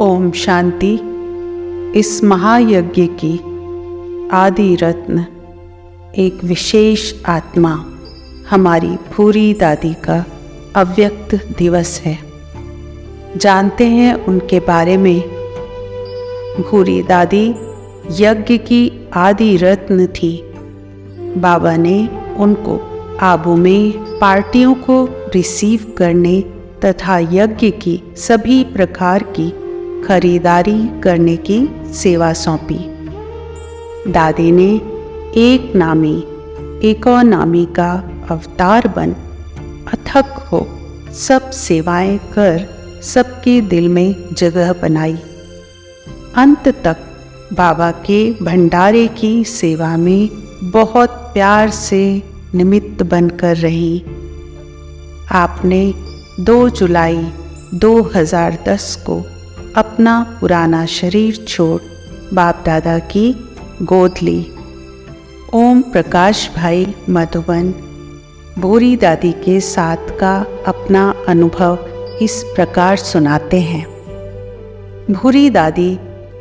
ओम शांति। इस महायज्ञ की आदि रत्न एक विशेष आत्मा हमारी भूरी दादी का अव्यक्त दिवस है। जानते हैं उनके बारे में। भूरी दादी यज्ञ की आदि रत्न थी। बाबा ने उनको आबू में पार्टियों को रिसीव करने तथा यज्ञ की सभी प्रकार की खरीदारी करने की सेवा सौंपी। दादी ने एक नामी इकोनॉमी का अवतार बन अथक हो सब सेवाएं कर सबके दिल में जगह बनाई। अंत तक बाबा के भंडारे की सेवा में बहुत प्यार से निमित्त बनकर रही। आपने 2 जुलाई 2010 को अपना पुराना शरीर छोड़ बाप दादा की गोद ली। ओम प्रकाश भाई मधुबन भूरी दादी के साथ का अपना अनुभव इस प्रकार सुनाते हैं। भूरी दादी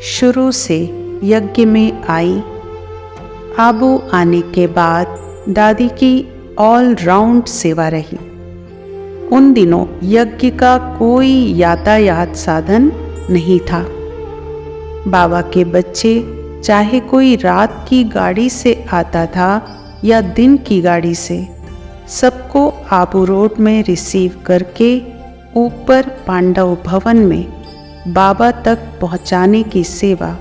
शुरू से यज्ञ में आई। आबू आने के बाद दादी की ऑल राउंड सेवा रही। उन दिनों यज्ञ का कोई यातायात साधन नहीं था। बाबा के बच्चे चाहे कोई रात की गाड़ी से आता था या दिन की गाड़ी से, सबको आबू रोड में रिसीव करके ऊपर पांडव भवन में बाबा तक पहुंचाने की सेवा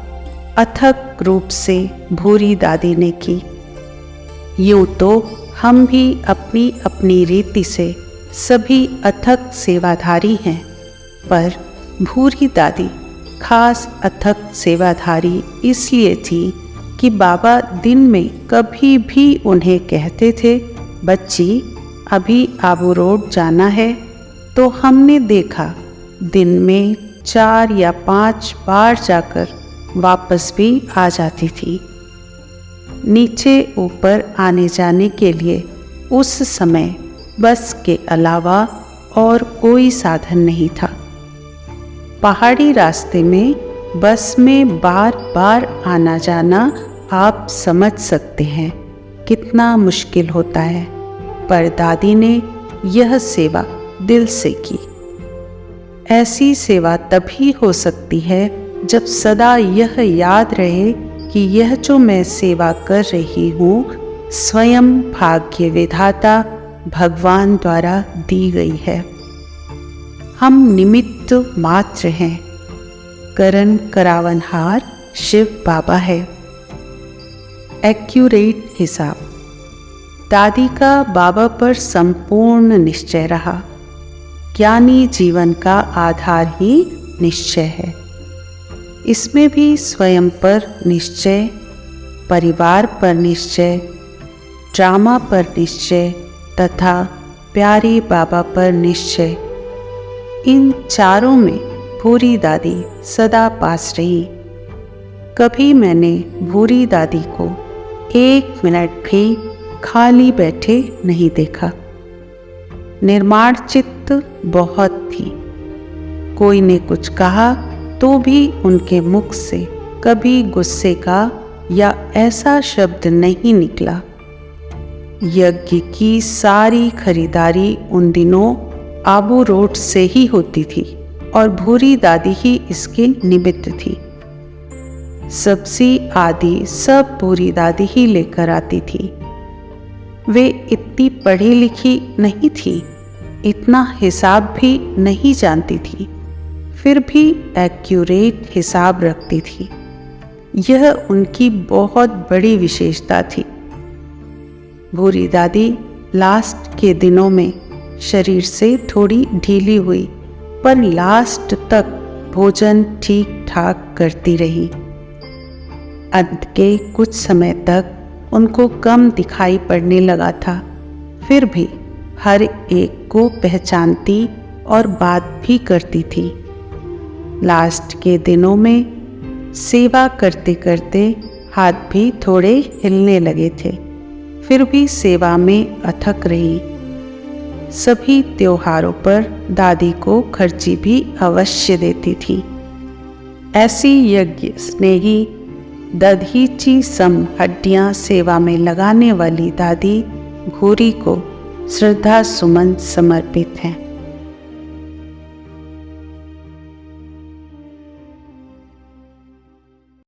अथक रूप से भूरी दादी ने की। यूँ तो हम भी अपनी अपनी रीति से सभी अथक सेवाधारी हैं, पर भूरी दादी खास अथक सेवाधारी इसलिए थी कि बाबा दिन में कभी भी उन्हें कहते थे, बच्ची अभी आबू रोड जाना है, तो हमने देखा दिन में 4 या 5 बार जाकर वापस भी आ जाती थी। नीचे ऊपर आने जाने के लिए उस समय बस के अलावा और कोई साधन नहीं था। पहाड़ी रास्ते में बस में बार बार आना जाना आप समझ सकते हैं कितना मुश्किल होता है, पर दादी ने यह सेवा दिल से की। ऐसी सेवा तभी हो सकती है जब सदा यह याद रहे कि यह जो मैं सेवा कर रही हूँ स्वयं भाग्य विधाता भगवान द्वारा दी गई है। हम निमित्त मात्र हैं। करण करावनहार शिव बाबा है। एक्यूरेट हिसाब। दादी का बाबा पर संपूर्ण निश्चय रहा। ज्ञानी जीवन का आधार ही निश्चय है। इसमें भी स्वयं पर निश्चय, परिवार पर निश्चय, ड्रामा पर निश्चय तथा प्यारे बाबा पर निश्चय, इन चारों में भूरी दादी सदा पास रही। कभी मैंने भूरी दादी को 1 मिनट भी खाली बैठे नहीं देखा। निर्माण चित्त बहुत थी। कोई ने कुछ कहा तो भी उनके मुख से कभी गुस्से का या ऐसा शब्द नहीं निकला। यज्ञ की सारी खरीदारी उन दिनों आबू रोड से ही होती थी और भूरी दादी ही इसके निमित्त थी। सब्जी आदि सब भूरी दादी ही लेकर आती थी। वे इतनी पढ़ी लिखी नहीं थी, इतना हिसाब भी नहीं जानती थी, फिर भी एक्यूरेट हिसाब रखती थी। यह उनकी बहुत बड़ी विशेषता थी। भूरी दादी लास्ट के दिनों में शरीर से थोड़ी ढीली हुई, पर लास्ट तक भोजन ठीक ठाक करती रही। अंत के कुछ समय तक उनको कम दिखाई पड़ने लगा था, फिर भी हर एक को पहचानती और बात भी करती थी। लास्ट के दिनों में सेवा करते करते हाथ भी थोड़े हिलने लगे थे, फिर भी सेवा में अथक रही। सभी त्योहारों पर दादी को खर्ची भी अवश्य देती थी। ऐसी यज्ञ स्नेही दधीची सम हड्डियां सेवा में लगाने वाली दादी भूरी को श्रद्धा सुमन समर्पित हैं।